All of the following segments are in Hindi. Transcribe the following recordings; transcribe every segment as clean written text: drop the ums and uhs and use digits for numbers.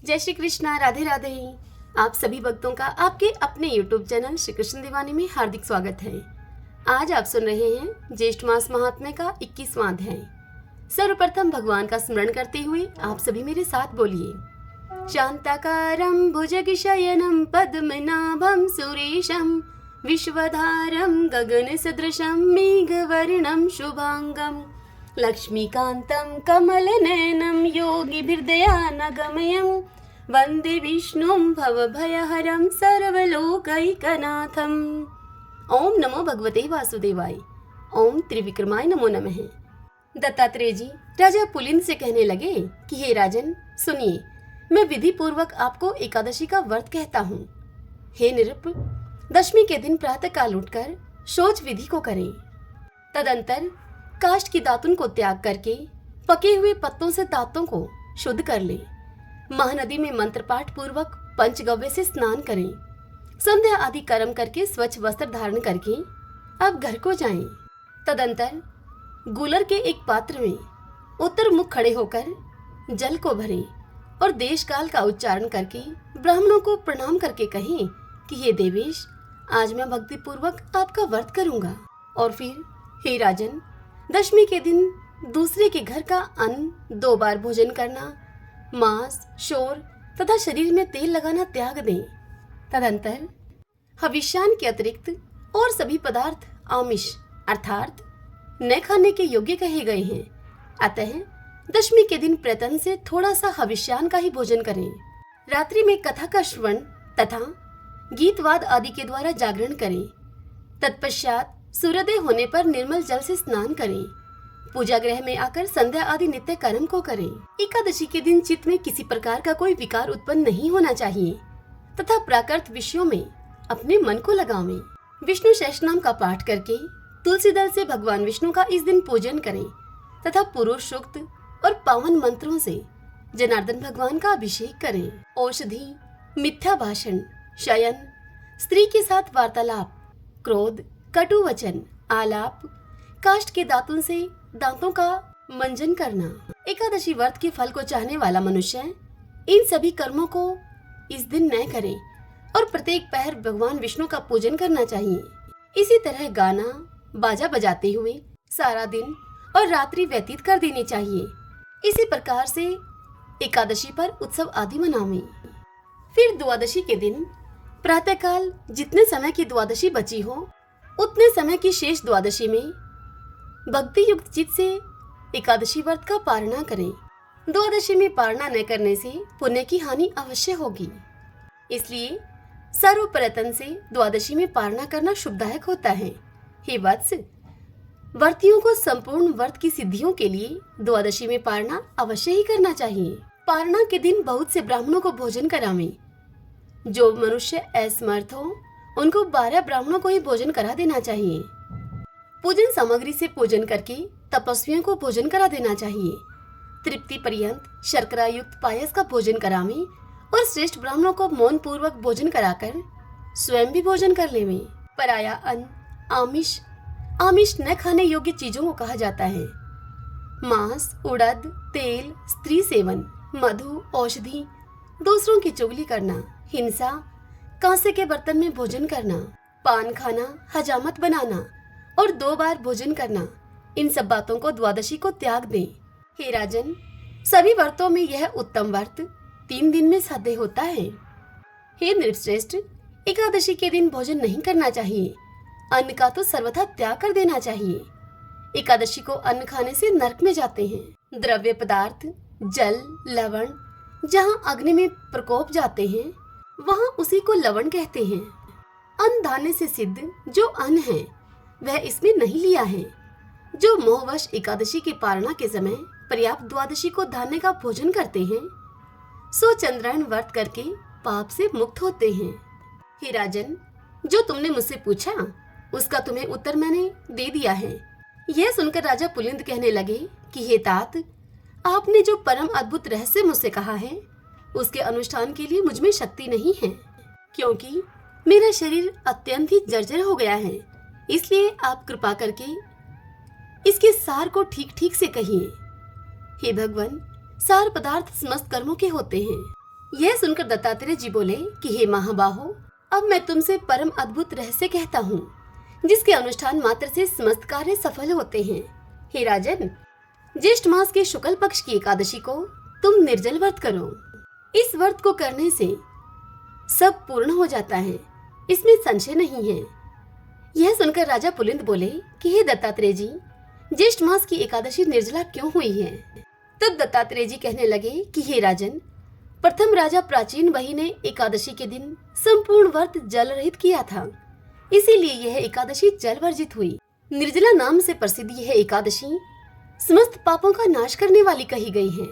जय श्री कृष्णा, राधे राधे। आप सभी भक्तों का आपके अपने YouTube चैनल श्री कृष्ण दीवानी में हार्दिक स्वागत है। आज आप सुन रहे हैं ज्येष्ठ मास महात्म्य का 21वां अध्याय। सर्वप्रथम भगवान का स्मरण करते हुए आप सभी मेरे साथ बोलिए। शांताकारं भुजगशयनं पद्मनाभं सुरेशं विश्वधारं गगनसदृशं मेघवर्णं शुभांगं लक्ष्मीकान्तं कमलनयनं योगिभिर्दयानगमयं वन्दे विष्णुं भवभयहरं सर्वलोकैकनाथम्। ओम नमो भगवते वासुदेवाय। ओम त्रिविक्रमाय नमो नमः। दत्तात्रेय जी राजा पुलिंद से कहने लगे कि हे राजन, सुनिए, मैं विधि पूर्वक आपको एकादशी का व्रत कहता हूँ। हे निरुप, दशमी के दिन प्रातः काल उठकर शौच विधि को करें। तदंतर काष्ठ की दातुन को त्याग करके पके हुए पत्तों से दांतों को शुद्ध कर लें। महानदी में मंत्र पाठ पूर्वक पंचगव्य से स्नान करें। संध्या आदि कर्म करके स्वच्छ वस्त्र धारण करके अब घर को जाएं। तदंतर गूलर के एक पात्र में उत्तर मुख खड़े होकर जल को भरें और देश काल का उच्चारण करके ब्राह्मणों को प्रणाम करके कहें कि हे देवेश, आज मैं भक्ति पूर्वक आपका व्रत करूंगा। और फिर हे राजन, दशमी के दिन दूसरे के घर का अन्न 2 बार भोजन करना, मांस, शोर तथा शरीर में तेल लगाना त्याग दें। तदंतर हविष्यान के अतिरिक्त और सभी पदार्थ आमिष अर्थात न खाने के योग्य कहे गए हैं। अतः दशमी के दिन प्रतन से थोड़ा सा हविष्यान का ही भोजन करें। रात्रि में कथा का श्रवण तथा गीतवाद आदि के द्वारा जागरण करें। तत्पश्चात सूर्योदय होने पर निर्मल जल से स्नान करें। पूजा गृह में आकर संध्या आदि नित्य कर्म को करें। एकादशी के दिन चित्त में किसी प्रकार का कोई विकार उत्पन्न नहीं होना चाहिए तथा प्राकृत विषयों में अपने मन को लगावें। विष्णु सहस्रनाम का पाठ करके तुलसी दल से भगवान विष्णु का इस दिन पूजन करें तथा पुरुष सूक्त और पावन मंत्रों से जनार्दन भगवान का अभिषेक करें। औषधि, मिथ्या भाषण, शयन, स्त्री के साथ वार्तालाप, क्रोध, कटु वचन, आलाप, काष्ठ के दातुन से दांतों का मंजन करना। एकादशी व्रत के फल को चाहने वाला मनुष्य इन सभी कर्मों को इस दिन न करे और प्रत्येक पहर भगवान विष्णु का पूजन करना चाहिए। इसी तरह गाना बाजा बजाते हुए सारा दिन और रात्रि व्यतीत कर देनी चाहिए। इसी प्रकार से एकादशी पर उत्सव आदि मनावें। फिर द्वादशी के दिन प्रातःकाल जितने समय की द्वादशी बची हो उतने समय की शेष द्वादशी में भक्ति युक्त चित्त से एकादशी व्रत का पारणा करें। द्वादशी में पारणा न करने से पुण्य की हानि अवश्य होगी, इसलिए सर्वप्रयत्न से द्वादशी में पारणा करना शुभदायक होता है। हे वत्स, व्रतियों को संपूर्ण व्रत की सिद्धियों के लिए द्वादशी में पारणा अवश्य ही करना चाहिए। पारणा के दिन बहुत से ब्राह्मणों को भोजन करावें। जो मनुष्य असमर्थ हो उनको 12 ब्राह्मणों को ही भोजन करा देना चाहिए। पूजन सामग्री से पूजन करके तपस्वियों को भोजन करा देना चाहिए। तृप्ति पर्यंत शर्करा युक्त पायस का भोजन करावें और श्रेष्ठ ब्राह्मणों को मौन पूर्वक भोजन कराकर स्वयं भी भोजन कर लेवें। पराया अन्न, आमिष न खाने योग्य चीजों को कहा जाता है। मांस, उड़द, तेल, स्त्री सेवन, मधु, औषधि, दूसरों की चुगली करना, हिंसा, कांसे के बर्तन में भोजन करना, पान खाना, हजामत बनाना और 2 बार भोजन करना, इन सब बातों को द्वादशी को त्याग दें। हे राजन, सभी व्रतों में यह उत्तम व्रत 3 दिन में साध्य होता है। हे नृपश्रेष्ठ, एकादशी के दिन भोजन नहीं करना चाहिए। अन्न का तो सर्वथा त्याग कर देना चाहिए। एकादशी को अन्न खाने से नरक में जाते हैं। द्रव्य पदार्थ, जल, लवण जहाँ अग्नि में प्रकोप जाते हैं वहाँ उसी को लवण कहते हैं। अन्न धान्य से सिद्ध जो अन्न है वह इसमें नहीं लिया है। जो मोहवश एकादशी की पारणा के समय पर्याप्त द्वादशी को धान्य का भोजन करते हैं सो चंद्रायण व्रत करके पाप से मुक्त होते हैं। हे राजन, जो तुमने मुझसे पूछा उसका तुम्हें उत्तर मैंने दे दिया है। यह सुनकर राजा पुलिंद कहने लगे कि हे तात, आपने जो परम अद्भुत रहस्य मुझसे कहा है उसके अनुष्ठान के लिए मुझ में शक्ति नहीं है, क्योंकि मेरा शरीर अत्यंत ही जर्जर हो गया है। इसलिए आप कृपा करके इसके सार को ठीक ठीक से कहिए। हे भगवान, सार पदार्थ समस्त कर्मों के होते हैं। यह सुनकर दत्तात्रेय जी बोले कि हे महाबाहो, अब मैं तुमसे परम अद्भुत रहस्य कहता हूँ, जिसके अनुष्ठान मात्र से समस्त कार्य सफल होते हैं। हे राजन, ज्येष्ठ मास के शुक्ल पक्ष की एकादशी को तुम निर्जल व्रत करो। इस व्रत को करने से सब पूर्ण हो जाता है, इसमें संशय नहीं है। यह सुनकर राजा पुलिंद बोले कि हे दत्तात्रेय जी, ज्येष्ठ मास की एकादशी निर्जला क्यों हुई है? तब दत्तात्रेय जी कहने लगे कि हे राजन, प्रथम राजा प्राचीन वही ने एकादशी के दिन संपूर्ण व्रत जल रहित किया था, इसीलिए यह एकादशी जल वर्जित हुई। निर्जला नाम से प्रसिद्ध यह एकादशी समस्त पापों का नाश करने वाली कही गई है।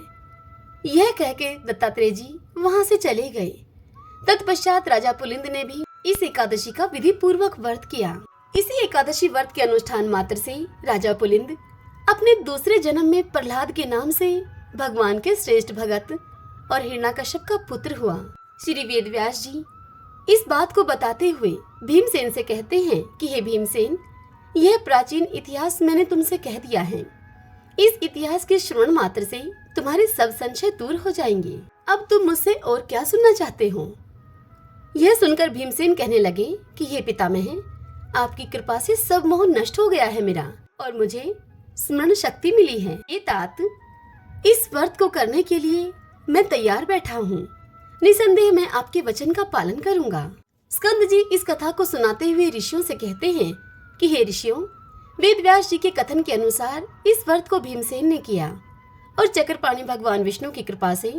यह कह के दत्तात्रेय जी वहां से चले गए। तत्पश्चात राजा पुलिंद ने भी इस एकादशी का विधि पूर्वक व्रत किया। इसी एकादशी व्रत के अनुष्ठान मात्र से राजा पुलिंद अपने दूसरे जन्म में प्रहलाद के नाम से भगवान के श्रेष्ठ भगत और हिरण्यकश्यप का पुत्र हुआ। श्री वेदव्यास जी इस बात को बताते हुए भीमसेन से कहते हैं कि हे भीमसेन, यह प्राचीन इतिहास मैंने तुमसे कह दिया है। इस इतिहास के श्रवण मात्र से तुम्हारे सब संशय दूर हो जाएंगे। अब तुम मुझसे और क्या सुनना चाहते हो? यह सुनकर भीमसेन कहने लगे कि हे पितामह, आपकी कृपा से सब मोह नष्ट हो गया है मेरा, और मुझे स्मरण शक्ति मिली है। ये तात, इस व्रत को करने के लिए मैं तैयार बैठा हूँ। निसंदेह मैं आपके वचन का पालन करूंगा। स्कंद जी इस कथा को सुनाते हुए ऋषियों से कहते हैं कि हे ऋषियों, वेदव्यास जी के कथन के अनुसार इस व्रत को भीमसेन ने किया और चक्रपाणि भगवान विष्णु की कृपा से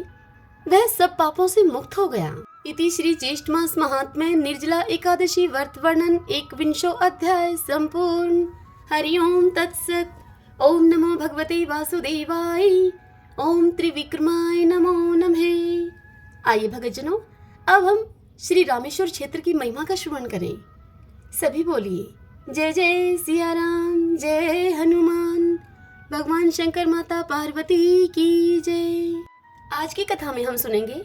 वह सब पापों से मुक्त हो गया। इति श्री ज्येष्ठ मास महात्म्य निर्जला एकादशी व्रत वर्णन 21 अध्याय संपूर्ण। हरिओम तत्सत। ओम नमो भगवते वासुदेवाय। ओम त्रिविक्रमाय नमो नमः। आइए भगतजनों, अब हम श्री रामेश्वर क्षेत्र की महिमा का श्रवण करें। सभी बोलिए जय जय सिया राम, जय हनुमान, भगवान शंकर माता पार्वती की जय। आज की कथा में हम सुनेंगे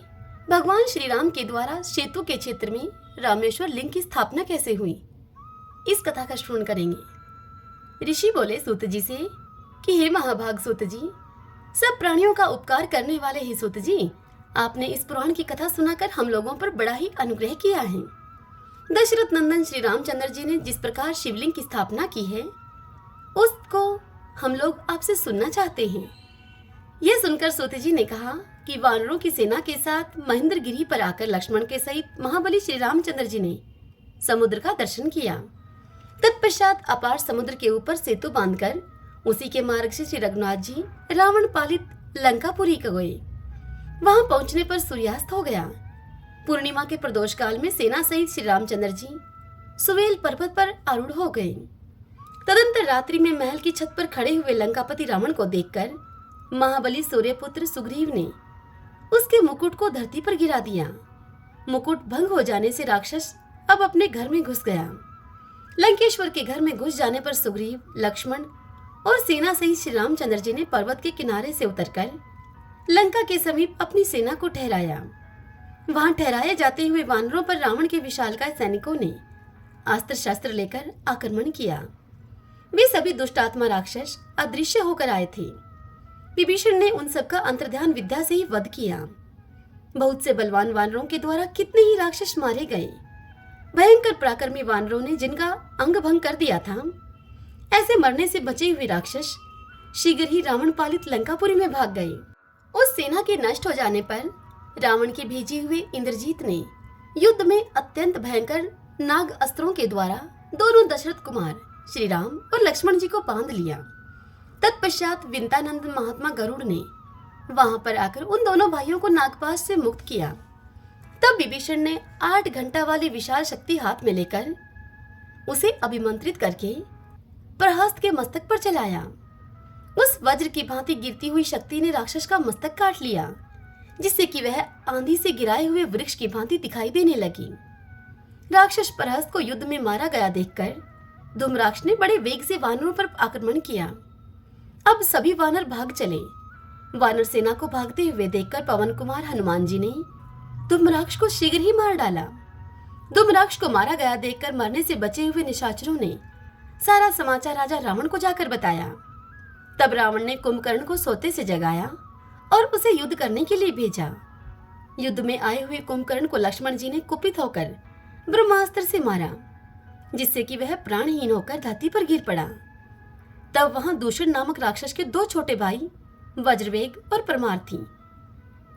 भगवान श्री राम के द्वारा सेतु के क्षेत्र में रामेश्वर लिंग की स्थापना कैसे हुई। इस कथा का श्रवण करेंगे। ऋषि बोले सूत जी से कि हे महाभाग सूत जी, सब प्राणियों का उपकार करने वाले ही सूत जी, आपने इस पुराण की कथा सुनाकर हम लोगों पर बड़ा ही अनुग्रह किया है। दशरथ नंदन श्री रामचंद्र जी ने जिस प्रकार शिवलिंग की स्थापना की है, उसको हम लोग आपसे सुनना चाहते हैं। यह सुनकर सूत जी ने कहा कि वानरों की सेना के साथ महेंद्र गिरी पर आकर लक्ष्मण के सहित महाबली श्री रामचंद्र जी ने समुद्र का दर्शन किया। तत्पश्चात अपार समुद्र के ऊपर सेतु बांधकर उसी के मार्ग से श्री रघुनाथ जी रावण पालित लंकापुरी गए। वहां पहुंचने पर सूर्यास्त हो गया। पूर्णिमा के प्रदोष काल में सेना सहित श्री रामचंद्र जी सुवेल पर्वत पर आरूढ़ हो गए। तदंतर रात्रि में महल की छत पर खड़े हुए लंकापति रावण को देखकर महाबली सूर्यपुत्र सुग्रीव ने उसके मुकुट को धरती पर गिरा दिया। मुकुट भंग हो जाने से राक्षस अब अपने घर में घुस गया। लंकेश्वर के घर में घुस जाने पर सुग्रीव, लक्ष्मण और सेना सहित श्री रामचंद्र जी ने पर्वत के किनारे से उतरकर लंका के समीप अपनी सेना को ठहराया। वहां ठहराए जाते हुए वानरों पर रावण के विशालकाय सैनिकों ने अस्त्र शस्त्र लेकर आक्रमण किया। वे सभी दुष्ट आत्मा राक्षस अदृश्य होकर आए थे। विभीषण ने उन सबका अंतर्ध्यान विद्या से ही वध किया। बहुत से बलवान वानरों के द्वारा कितने ही राक्षस मारे गए। भयंकर पराक्रमी वानरों ने जिनका अंग भंग कर दिया था, ऐसे मरने से बचे हुए राक्षस शीघ्र ही रावण पालित लंकापुरी में भाग गए। उस सेना के नष्ट हो जाने पर रावण के भेजे हुए इंद्रजीत ने युद्ध में अत्यंत भयंकर नाग अस्त्रों के द्वारा दोनों दशरथ कुमार श्री राम और लक्ष्मण जी को बांध लिया। तत्पश्चात विंतानंद महात्मा गरुड़ ने वहां पर आकर उन दोनों भाइयों को नागपाश से मुक्त किया। तब विभीषण ने 8 घंटा वाली विशाल शक्ति हाथ में लेकर उसे अभिमंत्रित करके प्रहस्त के मस्तक पर चलाया। उस वज्र की भांति गिरती हुई शक्ति ने राक्षस का मस्तक काट लिया, जिससे कि वह आंधी से गिराए हुए वृक्ष की भांति दिखाई देने लगी। राक्षस प्रहस्त को युद्ध में मारा गया देखकर धूम्राक्ष ने बड़े वेग से वानरों पर आक्रमण किया। अब सभी वानर भाग चले। वानर सेना को भागते हुए देखकर पवन कुमार हनुमान जी ने धूम्राक्ष को शीघ्र ही मार डाला। धूम्राक्ष को मारा गया देखकर मरने से बचे हुए निशाचरों ने सारा समाचार राजा रावण को जाकर बताया। तब रावण ने कुंभकर्ण को सोते से जगाया और उसे युद्ध करने के लिए भेजा। युद्ध में आए हुए कुंभकर्ण को लक्ष्मण जी ने कुपित होकर ब्रह्मास्त्र से मारा, जिससे कि वह प्राणहीन होकर धरती पर गिर पड़ा। तब वहां दूषण नामक राक्षस के 2 छोटे भाई वज्रवेग और परमार थी।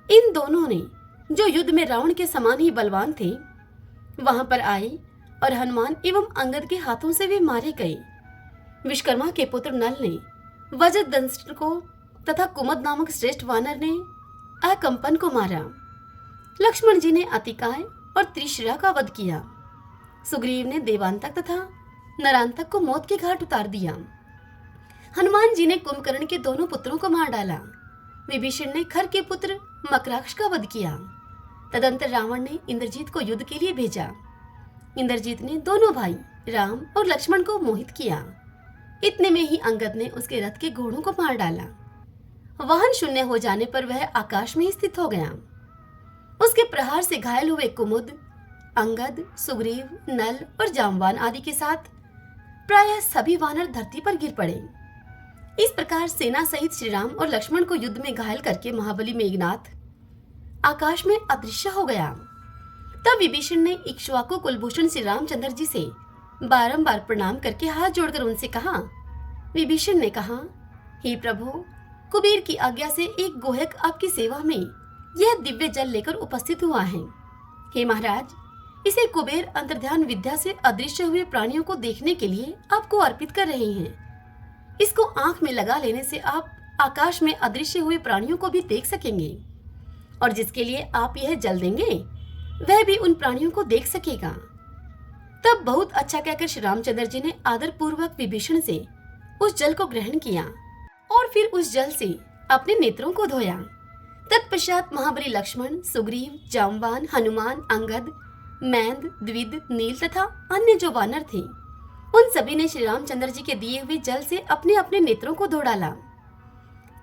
इन दोनों ने, जो युद्ध में रावण के समान ही बलवान थे, वहां पर आए और हनुमान एवं अंगद के हाथों से वे मारे गए। विश्वकर्मा के पुत्र नल ने वज्रदंष्ट्र को तथा कुमद नामक श्रेष्ठ वानर ने अकंपन को मारा। लक्ष्मण जी ने अतिकाय और त्रिशिरा का वध किया। सुग्रीव ने देवांतक तथा नरांतक को मौत के घाट उतार दिया। हनुमान जी ने कुंभकर्ण के दोनों पुत्रों को मार डाला। विभीषण ने खर के पुत्र मकराक्ष का वध किया। तदंतर रावण ने इंद्रजीत को युद्ध के लिए भेजा। इंद्रजीत ने दोनों भाई राम और लक्ष्मण को मोहित किया। इतने में ही अंगद ने उसके रथ के घोड़ों को मार डाला। वाहन शून्य हो जाने पर वह आकाश में ही स्थित हो गया। उसके प्रहार से घायल हुए कुमुद, अंगद, सुग्रीव, नल और जामवान आदि के साथ प्रायः सभी वानर धरती पर गिर पड़े। इस प्रकार सेना सहित श्री राम और लक्ष्मण को युद्ध में घायल करके महाबली मेघनाथ आकाश में अदृश्य हो गया। तब विभीषण ने इक्ष्वाकु कुलभूषण श्री रामचंद्र जी से बारंबार प्रणाम करके हाथ जोड़कर उनसे कहा। विभीषण ने कहा, हे प्रभु, कुबेर की आज्ञा से एक गोहक आपकी सेवा में यह दिव्य जल लेकर उपस्थित हुआ है। हे महाराज, इसे कुबेर अंतर्ध्यान विद्या से अदृश्य हुए प्राणियों को देखने के लिए आपको अर्पित कर रहे हैं। इसको आंख में लगा लेने से आप आकाश में अदृश्य हुए प्राणियों को भी देख सकेंगे, और जिसके लिए आप यह जल देंगे वह भी उन प्राणियों को देख सकेगा। तब बहुत अच्छा कहकर श्री रामचंद्र जी ने आदर पूर्वक विभीषण से उस जल को ग्रहण किया और फिर उस जल से अपने नेत्रों को धोया। तत्पश्चात महाबली लक्ष्मण, सुग्रीव, जामवान, हनुमान, अंगद, मैंद, द्विद, नील तथा अन्य जो वानर थे, उन सभी ने श्री रामचंद्र जी के दिए हुए जल से अपने अपने नेत्रों को धो डाला।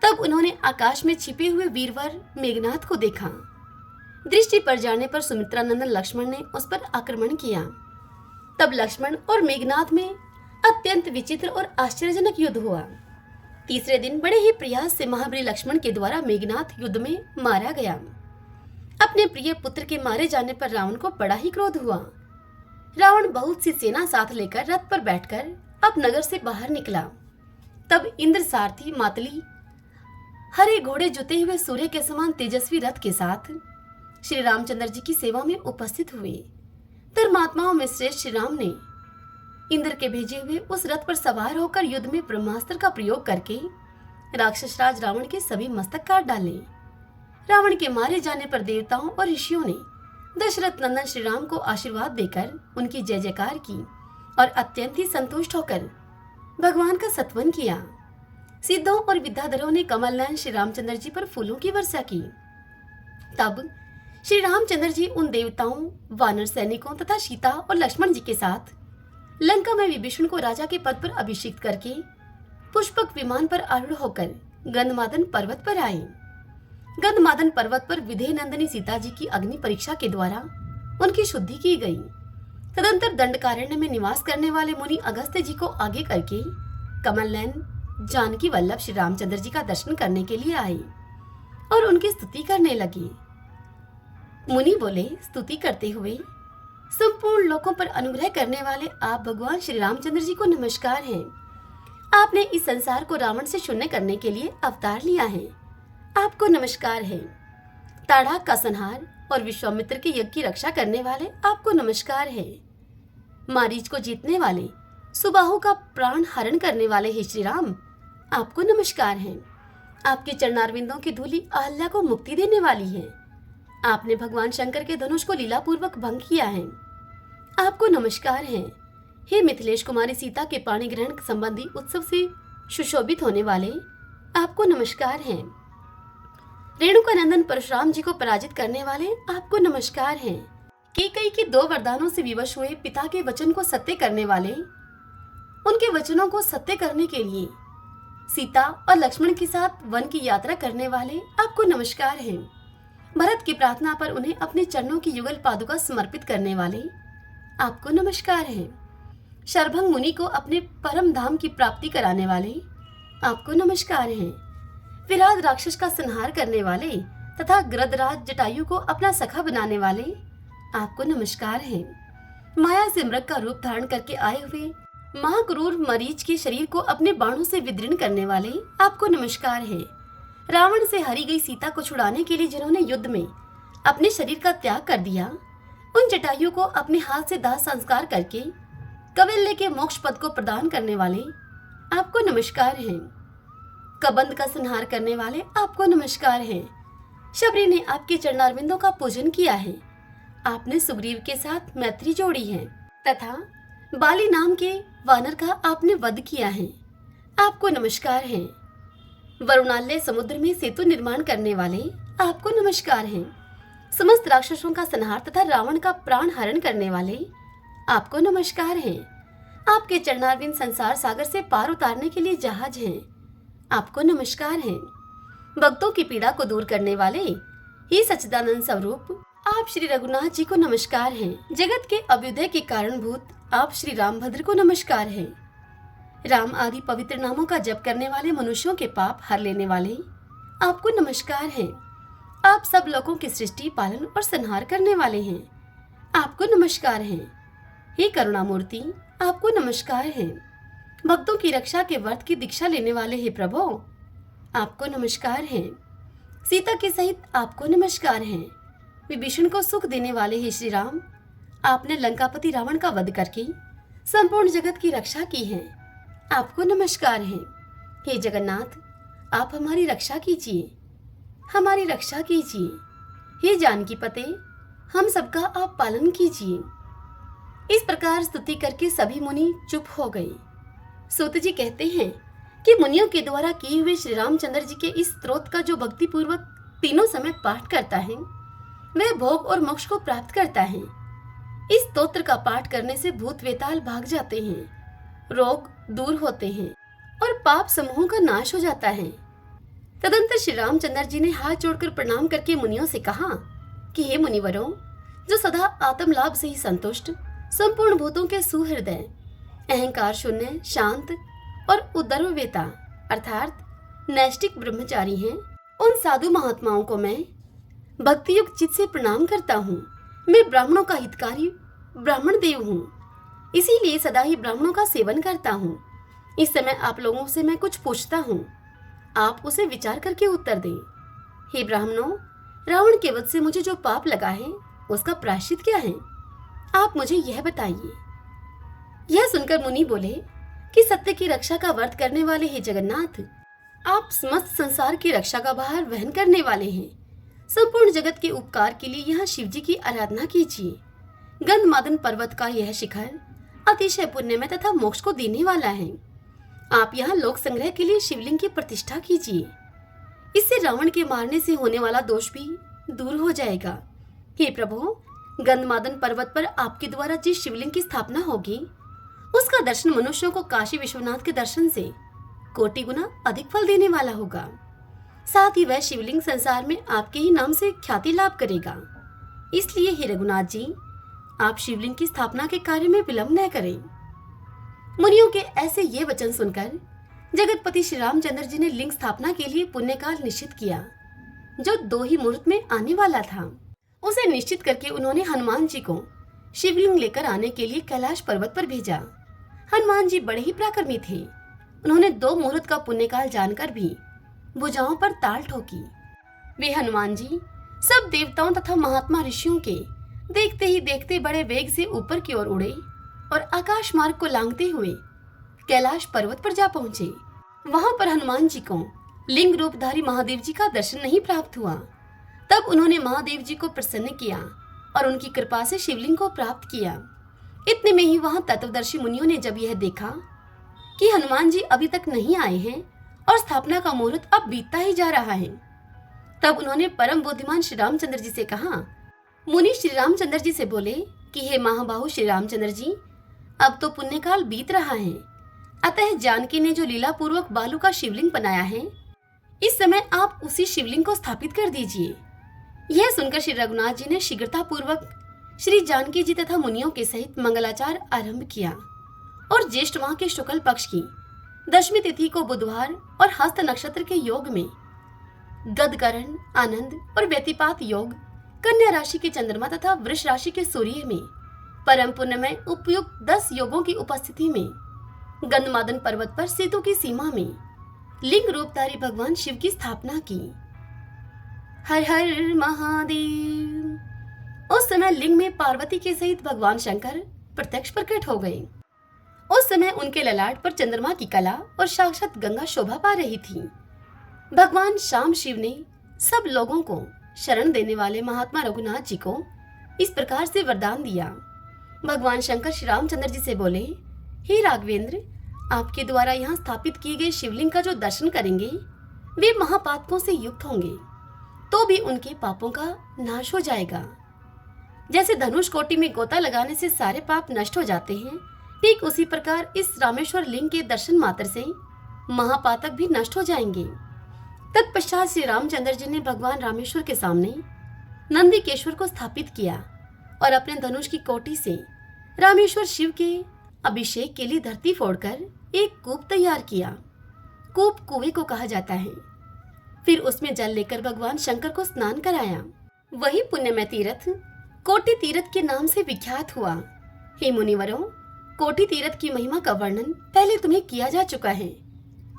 तब उन्होंने आकाश में छिपे हुए वीरवर मेघनाथ को देखा। दृष्टि पड़ जाने पर सुमित्रा नंदन लक्ष्मण ने उस पर आक्रमण किया। तब लक्ष्मण और मेघनाथ में अत्यंत विचित्र और आश्चर्यजनक युद्ध हुआ। तीसरे दिन बड़े ही प्रयास से महाबली लक्ष्मण के द्वारा मेघनाथ युद्ध में मारा गया। अपने प्रिय पुत्र के मारे जाने पर रावण को बड़ा ही क्रोध हुआ। रावण बहुत सी सेना साथ लेकर रथ पर बैठकर अब नगर से बाहर निकला। तब इंद्र सारथी मातली हरे घोड़े जुते हुए सूर्य के समान तेजस्वी रथ के साथ श्री रामचंद्र जी की सेवा में उपस्थित हुए। धर्मात्माओं में श्रेष्ठ श्री राम ने इंद्र के भेजे हुए उस रथ पर सवार होकर युद्ध में ब्रह्मास्त्र का प्रयोग करके राक्षस राज रावण के सभी मस्तक काट डाले। रावण के मारे जाने पर देवताओं और ऋषियों ने दशरथ नंदन श्री राम को आशीर्वाद देकर उनकी जय जयकार की और अत्यंत ही संतुष्ट होकर भगवान का सत्वन किया। सिद्धों और विद्याधरों ने कमल नयन श्री रामचंद्र जी पर फूलों की वर्षा की। तब श्री रामचंद्र जी उन देवताओं, वानर सैनिकों तथा सीता और लक्ष्मण जी के साथ लंका में विभीषण को राजा के पद पर अभिषिक्त करके पुष्पक विमान पर आरूढ़ होकर गंधमादन पर्वत पर आए। गंधमादन पर्वत पर विधेय नंदिनी सीता जी की अग्नि परीक्षा के द्वारा उनकी शुद्धि की गई। तदंतर दंडकारण्य में निवास करने वाले मुनि अगस्त्य जी को आगे करके कमल नयन जानकी वल्लभ श्री रामचंद्र जी का दर्शन करने के लिए आए और उनकी स्तुति करने लगे। मुनि बोले, स्तुति करते हुए, संपूर्ण लोकों पर अनुग्रह करने वाले आप भगवान श्री रामचंद्र जी को नमस्कार है। आपने इस संसार को रावण से शून्य करने के लिए अवतार लिया है, आपको नमस्कार है। ताड़ाक का संहार और विश्वामित्र के यज्ञ की रक्षा करने वाले आपको नमस्कार है। मारीच को जीतने वाले, सुबाहु का प्राण हरण करने वाले हे श्री राम, आपको नमस्कार है। आपके चरणारविंदों की धूलि अहल्या को मुक्ति देने वाली है। आपने भगवान शंकर के धनुष को लीलापूर्वक भंग किया है, आपको नमस्कार है। हे मिथिलेश कुमारी सीता के पाणी ग्रहण संबंधी उत्सव से सुशोभित होने वाले, आपको नमस्कार है। रेणुका नंदन परशुराम जी को पराजित करने वाले, आपको नमस्कार है। कैकेयी के 2 वरदानों से विवश हुए पिता के वचन को सत्य करने वाले, उनके वचनों को सत्य करने के लिए सीता और लक्ष्मण के साथ वन की यात्रा करने वाले, आपको नमस्कार है। भरत की प्रार्थना पर उन्हें अपने चरणों की युगल पादुका समर्पित करने वाले, आपको नमस्कार है। शरभंग मुनि को अपने परम धाम की प्राप्ति कराने वाले, आपको नमस्कार है। विराट राक्षस का संहार करने वाले तथा गृधराज जटायु को अपना सखा बनाने वाले आपको नमस्कार है। माया से मृग का रूप धारण करके आए हुए महाक्रूर मरीच के शरीर को अपने बाणों से विदीर्ण करने वाले आपको नमस्कार है। रावण से हरी गई सीता को छुड़ाने के लिए जिन्होंने युद्ध में अपने शरीर का त्याग कर दिया, उन जटायु को अपने हाथ से दाह संस्कार करके कौवल्य के मोक्ष पद को प्रदान करने वाले आपको नमस्कार है। कबंध का संहार करने वाले आपको नमस्कार है। शबरी ने आपके चरणारविंदों का पूजन किया है। आपने सुग्रीव के साथ मैत्री जोड़ी है तथा बाली नाम के वानर का आपने वध किया है। आपको नमस्कार है। वरुणालय समुद्र में सेतु निर्माण करने वाले आपको नमस्कार है। समस्त राक्षसों का संहार तथा रावण का प्राण हरण करने वाले आपको नमस्कार है। आपके चरणारविंद संसार सागर से पार उतारने के लिए जहाज हैं। आपको नमस्कार है। भक्तों की पीड़ा को दूर करने वाले ही सच्चिदानंद स्वरूप आप श्री रघुनाथ जी को नमस्कार है। जगत के अभ्युदय के कारणभूत आप श्री रामभद्र को नमस्कार है। राम आदि पवित्र नामों का जप करने वाले मनुष्यों के पाप हर लेने वाले आपको नमस्कार है। आप सब लोगों की सृष्टि पालन और संहार करने वाले हैं। आपको नमस्कार है। हे करुणामूर्ति, आपको नमस्कार है। भक्तों की रक्षा के व्रत की दीक्षा लेने वाले हे प्रभु, आपको नमस्कार है। सीता के सहित आपको नमस्कार है। विभीषण को सुख देने वाले हे श्री राम, आपने लंकापति रावण का वध करके संपूर्ण जगत की रक्षा की है। आपको नमस्कार है। हे जगन्नाथ, आप हमारी रक्षा कीजिए, हमारी रक्षा कीजिए। हे जानकी पते, हम सबका आप पालन कीजिए। इस प्रकार स्तुति करके सभी मुनि चुप हो गए। सूत जी कहते हैं कि मुनियों के द्वारा किए हुए श्री रामचंद्र जी के इस स्तोत्र का जो भक्ति पूर्वक तीनों समय पाठ करता है, वह भोग और मोक्ष को प्राप्त करता है। इस स्तोत्र का पाठ करने से भूत वेताल भाग जाते हैं, रोग दूर होते हैं और पाप समूहों का नाश हो जाता है। तदंतर श्री रामचंद्र जी ने हाथ जोड़कर प्रणाम करके मुनियों से कहा कि हे मुनिवरों, जो सदा आत्म लाभ से ही संतुष्ट, संपूर्ण भूतों के सुहृदय, अहंकार शून्य, शांत और उदर्ववेता अर्थात नैष्टिक ब्रह्मचारी हैं, उन साधु महात्माओं को मैं भक्ति युक्त चित्त से प्रणाम करता हूँ। मैं ब्राह्मणों का हितकारी ब्राह्मण देव हूँ, इसीलिए सदा ही ब्राह्मणों का सेवन करता हूँ। इस समय आप लोगों से मैं कुछ पूछता हूँ, आप उसे विचार करके उत्तर दें। हे ब्राह्मणों, रावण के वध से मुझे जो पाप लगा है उसका प्रायश्चित क्या है, आप मुझे यह बताइए। यह सुनकर मुनि बोले कि सत्य की रक्षा का व्रत करने वाले हे जगन्नाथ, आप समस्त संसार की रक्षा का भार वहन करने वाले हैं। संपूर्ण जगत के उपकार के लिए यहाँ शिव जी की आराधना कीजिए। गंधमादन पर्वत का यह शिखर अतिशय पुण्यमय तथा मोक्ष को देने वाला है। आप यहाँ लोक संग्रह के लिए शिवलिंग की प्रतिष्ठा कीजिए। इससे रावण के मारने से होने वाला दोष भी दूर हो जाएगा। हे प्रभु, गंधमादन पर्वत पर आपके द्वारा जिस शिवलिंग की स्थापना होगी, उसका दर्शन मनुष्यों को काशी विश्वनाथ के दर्शन से कोटि गुना अधिक फल देने वाला होगा। साथ ही वह शिवलिंग संसार में आपके ही नाम से ख्याति लाभ करेगा। इसलिए हे रघुनाथ जी, आप शिवलिंग की स्थापना के कार्य में विलंब न करें। मुनियों के ऐसे ये वचन सुनकर जगतपति श्री रामचंद्र जी ने लिंग स्थापना के लिए पुण्यकाल निश्चित किया, जो 2 ही मुहूर्त में आने वाला था। उसे निश्चित करके उन्होंने हनुमान जी को शिवलिंग लेकर आने के लिए कैलाश पर्वत पर भेजा। हनुमान जी बड़े ही पराक्रमी थे। उन्होंने 2 मुहूर्त का पुण्यकाल जानकर भी भुजाओं पर ताल ठोकी। वे हनुमान जी सब देवताओं तथा महात्मा ऋषियों के देखते ही देखते बड़े वेग से ऊपर की ओर उड़े और आकाश मार्ग को लांघते हुए कैलाश पर्वत पर जा पहुंचे। वहां पर हनुमान जी को लिंग रूपधारी महादेव जी का दर्शन नहीं प्राप्त हुआ। तब उन्होंने महादेव जी को प्रसन्न किया और उनकी कृपा से शिवलिंग को प्राप्त किया। इतने में ही वहां तत्वदर्शी मुनियों ने जब यह देखा कि हनुमान जी अभी तक नहीं आए हैं और स्थापना का मुहूर्त अब बीतता ही जा रहा है, तब उन्होंने परम बुद्धिमान श्री रामचंद्र जी से कहा। मुनि श्री रामचंद्र जी से बोले कि हे महाबाहु श्री रामचंद्र जी, अब तो पुण्यकाल बीत रहा है, अतः जानकी ने जो लीला पूर्वक बालू का शिवलिंग बनाया है, इस समय आप उसी शिवलिंग को स्थापित कर दीजिए। यह सुनकर श्री रघुनाथ जी ने शीघ्रता पूर्वक श्री जानकी जी तथा मुनियों के सहित मंगलाचार आरंभ किया और ज्येष्ठ माह के शुक्ल पक्ष की 10वीं तिथि को बुधवार और हस्त नक्षत्र के योग में गदकरण, आनंद और व्यतिपात योग कन्या राशि के चंद्रमा तथा वृष राशि के सूर्य में परम पुण्य में उपयुक्त 10 योगों की उपस्थिति में गंधमादन पर्वत पर सेतु की सीमा में लिंग रूपधारी भगवान शिव की स्थापना की। हर हर महादेव। उस समय लिंग में पार्वती के सहित भगवान शंकर प्रत्यक्ष प्रकट हो गए। उस समय उनके ललाट पर चंद्रमा की कला और साक्षात गंगा शोभा पा रही थी। भगवान श्याम शिव ने सब लोगों को शरण देने वाले महात्मा रघुनाथ जी को इस प्रकार से वरदान दिया। भगवान शंकर श्री रामचंद्र जी से बोले, हे राघवेंद्र, आपके द्वारा यहाँ स्थापित किए गए शिवलिंग का जो दर्शन करेंगे वे महापातकों से युक्त होंगे, तो भी उनके पापों का नाश हो जाएगा। जैसे धनुष कोटि में गोता लगाने से सारे पाप नष्ट हो जाते हैं, ठीक उसी प्रकार इस रामेश्वर लिंग के दर्शन मात्र से महापातक भी नष्ट हो जाएंगे। तत्पश्चात श्री रामचंद्र जी ने भगवान रामेश्वर के सामने नंदिकेश्वर को स्थापित किया और अपने धनुष की कोटि से रामेश्वर शिव के अभिषेक के लिए धरती फोड़कर एक कूप तैयार किया। कूप कुएं को कहा जाता है। फिर उसमें जल लेकर भगवान शंकर को स्नान कराया। वही पुण्यमय तीर्थ कोटि तीर्थ के नाम से विख्यात हुआ। हे मुनिवरों, कोटि तीर्थ की महिमा का वर्णन पहले तुम्हें किया जा चुका है।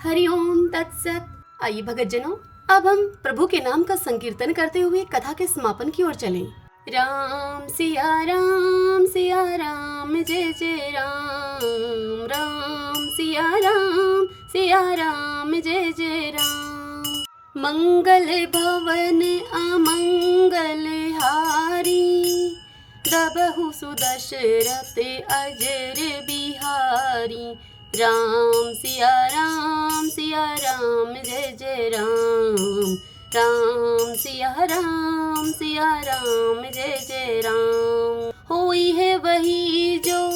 हरिओम तत्सत। आइए भगत जनों, अब हम प्रभु के नाम का संकीर्तन करते हुए कथा के समापन की ओर चलें। राम सिया राम जय जय राम, राम सिया राम जय जय राम। मंगल भवन अमंगल हारी, दबहु सुदशरथ अजर बिहारी। राम सिया राम जय जय राम, राम सिया राम जय जय राम। होई है वही जो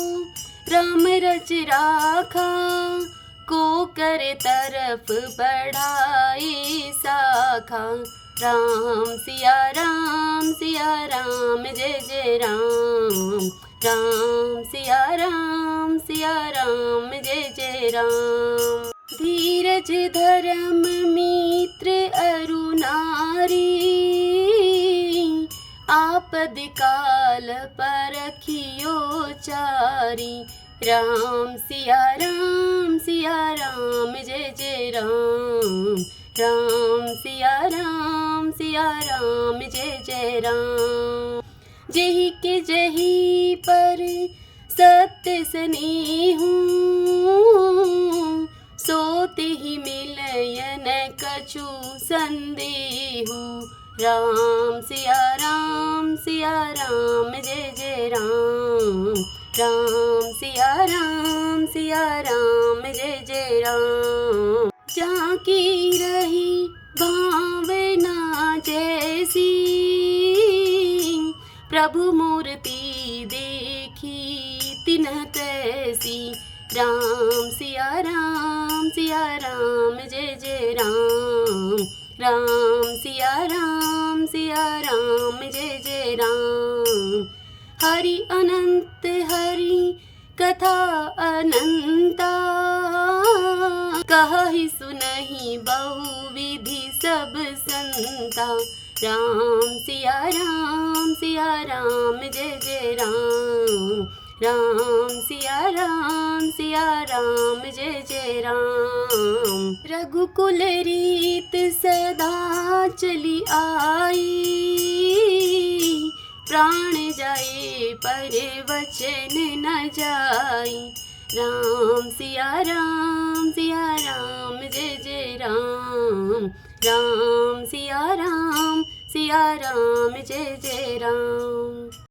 राम रच राखा, को करे तरफ बढ़ाए शाखा। राम सिया राम जय जय राम, राम सिया राम जय जय राम। धीरज धर्म मित्र अरु नारी, आपद काल परखियो चारी। राम सिया राम जय जय राम, राम सिया राम जय जय राम। जही के जही पर सत्य स्नेहु, सोते ही मिलयन कछु संदेहु। राम सिया राम जय जय राम, राम सिया राम जय जय राम। जाकी रही भावना जैसी, प्रभु मूर्ति देखी तिन्ह तैसी। राम सिया राम जय जय राम, राम सिया राम जय जय राम। हरि अनंत हरि कथा अनंता, कहि सुनहि बहुविधि सब संता। राम सिया राम जय जय राम, राम सिया राम जय जय राम। रघुकुल रीत सदा चली आई, प्राण जाए पर वचन न जाई। राम सिया राम जय जय राम, राम सिया राम जय जय राम।